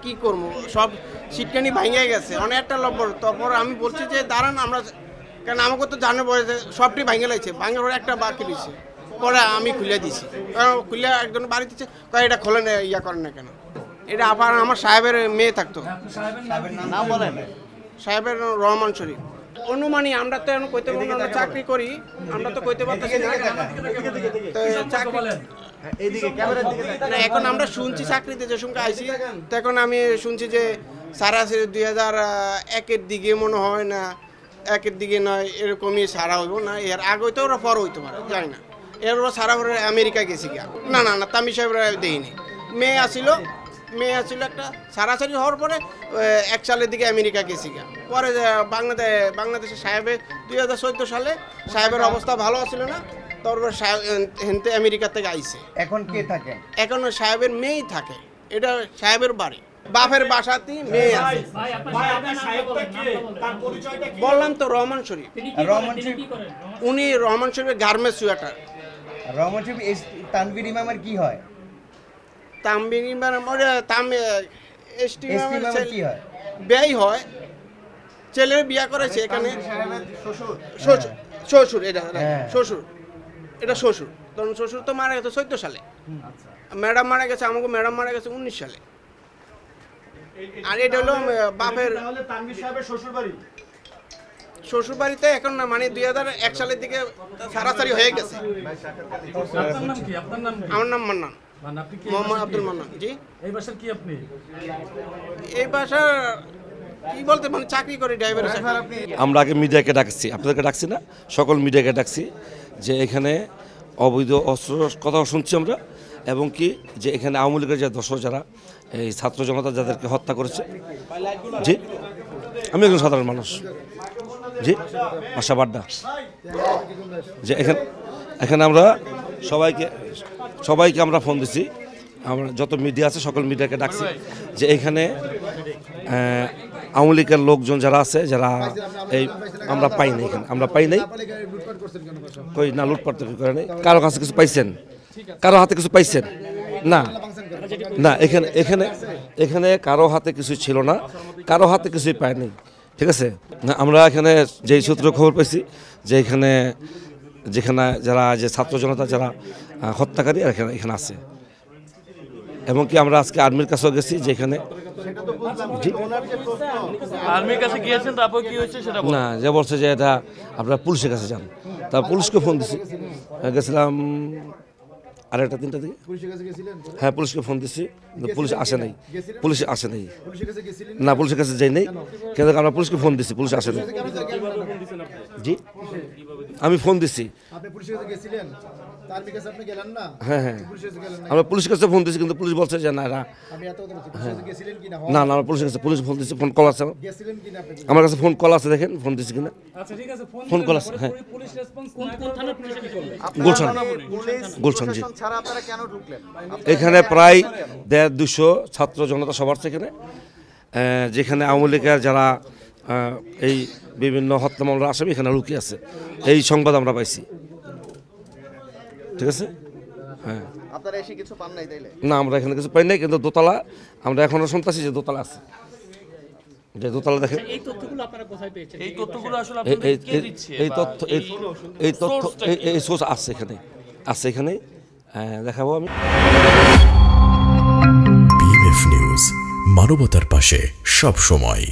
কি করবো, সব সিটকানি ভাঙে গেছে, অনেকটা লম্বর। তারপর আমি বলছি যে দাঁড়ান, আমরা কারণ আমাকে তো জানো বলে সবটি ভাঙে লাগছে, ভাঙে একটা বাকি দিচ্ছে। পরে আমি খুলে দিছি, খুলে একজন বাড়ি দিচ্ছে, এটা খোলে না, ইয়া করেন না কেন। এটা আবার আমার সাহেবের মেয়ে থাকতো, সাহেবের রহমান শরীফ। অনুমানী আমরা তো এখন কইতে পারবো, আমরা চাকরি করি, আমরা তো কইতে পারতেছি না। এখন আমরা শুনছি চাকরিতে যে সঙ্গে আইসি, তখন আমি শুনছি যে সারা 2001-এর দিকে মনে হয় না, 1-এর দিকে নয়, এরকমই সারা হইব না, এর আগে হইতে ওরা পর হইতে পারে, জানি না। এর ওরা সারা পরে আমেরিকা গেছি গিয়া, না না না তামি সাহেবরা দেয়নি। মেয়ে আসিল একটা সারাসারি হওয়ার পরে 1 সালের দিকে আমেরিকা গেছি গিয়া। পরে বাংলাদেশের সাহেবের 2014 সালে সাহেবের অবস্থা ভালো ছিল না, তারপর হেনতে আমেরিকা থেকে আইছে। এখন কে থাকে? এখন সাহেবের মেয়েই থাকে, এটা সাহেবের বাড়ি, বাপের বাসাতেই মেয়ে আছে। বললাম তো রহমান শরীফ। উনি রহমান শরীফের গার্মেন্টস ওয়াটার। রহমান শরীফ তানভীর ইমামের কি হয়? তানভীর ইমামের কি হয়? ব্যয় হয়, ছেলের বিয়া করেছে এখানে। শ্বশুর, এটা শ্বশুর, এটা শ্বশুর। তখন শ্বশুর তো মারা গেছে 14 সালে, ম্যাডাম মারা গেছে, আমাকে ম্যাডাম মারা গেছে 19 সালে। আর এটা হলো বাপের শ্বশুর বাড়িতে এখন না, মানে 2001 সালের দিকে সারাসারি হয়ে গেছে। আমার নাম মান্নান, মোহাম্মদ আব্দুল মান্নান। জি, এই বাসার কি আপনি? এই বাসার কি বলতে, মানে চাকরি করি, ড্রাইভারের চাকরি। আমরা আগে মিডিয়াকে ডাকছি, আপনাদেরকে ডাকছি না, সকল মিডিয়াকে ডাকছি যে এখানে অবৈধ অস্ত্র কথা শুনছি আমরা, এবং কি যে এখানে আওয়ামী লীগের যে দর্শক যারা এই ছাত্র জনতা যাদেরকে হত্যা করেছে। জি, আমি একজন সাধারণ মানুষ। জি, আশা বাড্ডা। যে এখানে আমরা সবাইকে আমরা ফোন দিছি, আমরা যত মিডিয়া আছে সকল মিডিয়াকে ডাকছি যে এখানে আওয়ামী লীগের লোকজন যারা আছে, যারা এই আমরা পাই নাই, এখানে আমরা পাই নাই। কই না, লুটপাট করে নাই। কারো কাছে কিছু পাইছেন? কারো হাতে কিছু পাইছেন? না না, এখানে কারো হাতে কিছু ছিল না, কারো হাতে কিছুই পায়নি। ঠিক আছে, আমরা এখানে যেই সূত্র খবর পাইছি যে যেখানে যারা যে ছাত্র জনতা যারা হত্যাকারী এখানে আছে, এবং কি আমরা আজকে আর্মির কাছেও গেছি, যেখানে আর্মির কাছে গিয়েছেন, তারপর কি হয়েছে সেটা না, যে বলছে যে এটা আপনারা পুলিশের কাছে যান। তা পুলিশকে ফোন দিছি, গেছিলাম 2:30 দিকে। হ্যাঁ, পুলিশকে ফোন দিছি, পুলিশ আসে নাই। না, পুলিশের কাছে যাই নাই, কেন আমরা পুলিশকে ফোন দিছি, পুলিশ আসে নাই। জি, আমি ফোন দিছি। হ্যাঁ হ্যাঁ, আমরা পুলিশের কাছে ফোন দিছি, কিন্তু পুলিশ বলছে যে না, না না, আমরা পুলিশের কাছে ফোন দিছি, ফোন কল আছে আমার কাছে, ফোন কল আছে, দেখেন ফোন দিছি কিনা। ফোন কল আছে, হ্যাঁ, গুলশান। জি, এখানে প্রায় 150-200 ছাত্র জনতা সবার সেখানে, যেখানে আওয়ামী লীগের যারা এই বিভিন্ন হত্যা মামলার আসামি এখানে লুকিয়ে আছে, এই সংবাদ আমরা পাইছি। ঠিক আছে, হ্যাঁ। আপনারা এসে কিছু পান নাই তাইলে? না, আমরা এখানে কিছু পাই নাই, কিন্তু দোতলা আমরা এখনো শুনতেছি যে দোতলা আছে, যে দোতলা দেখেন। এই তথ্যগুলো আপনারা কোথায় পেয়েছেন? এই তথ্যগুলো আসলে আপনাদের কে দিচ্ছে? এই তথ্য এই সোর্স আছে এখানে দেখাবো আমি। BMF নিউজ, মানবতার পাশে সব সময়।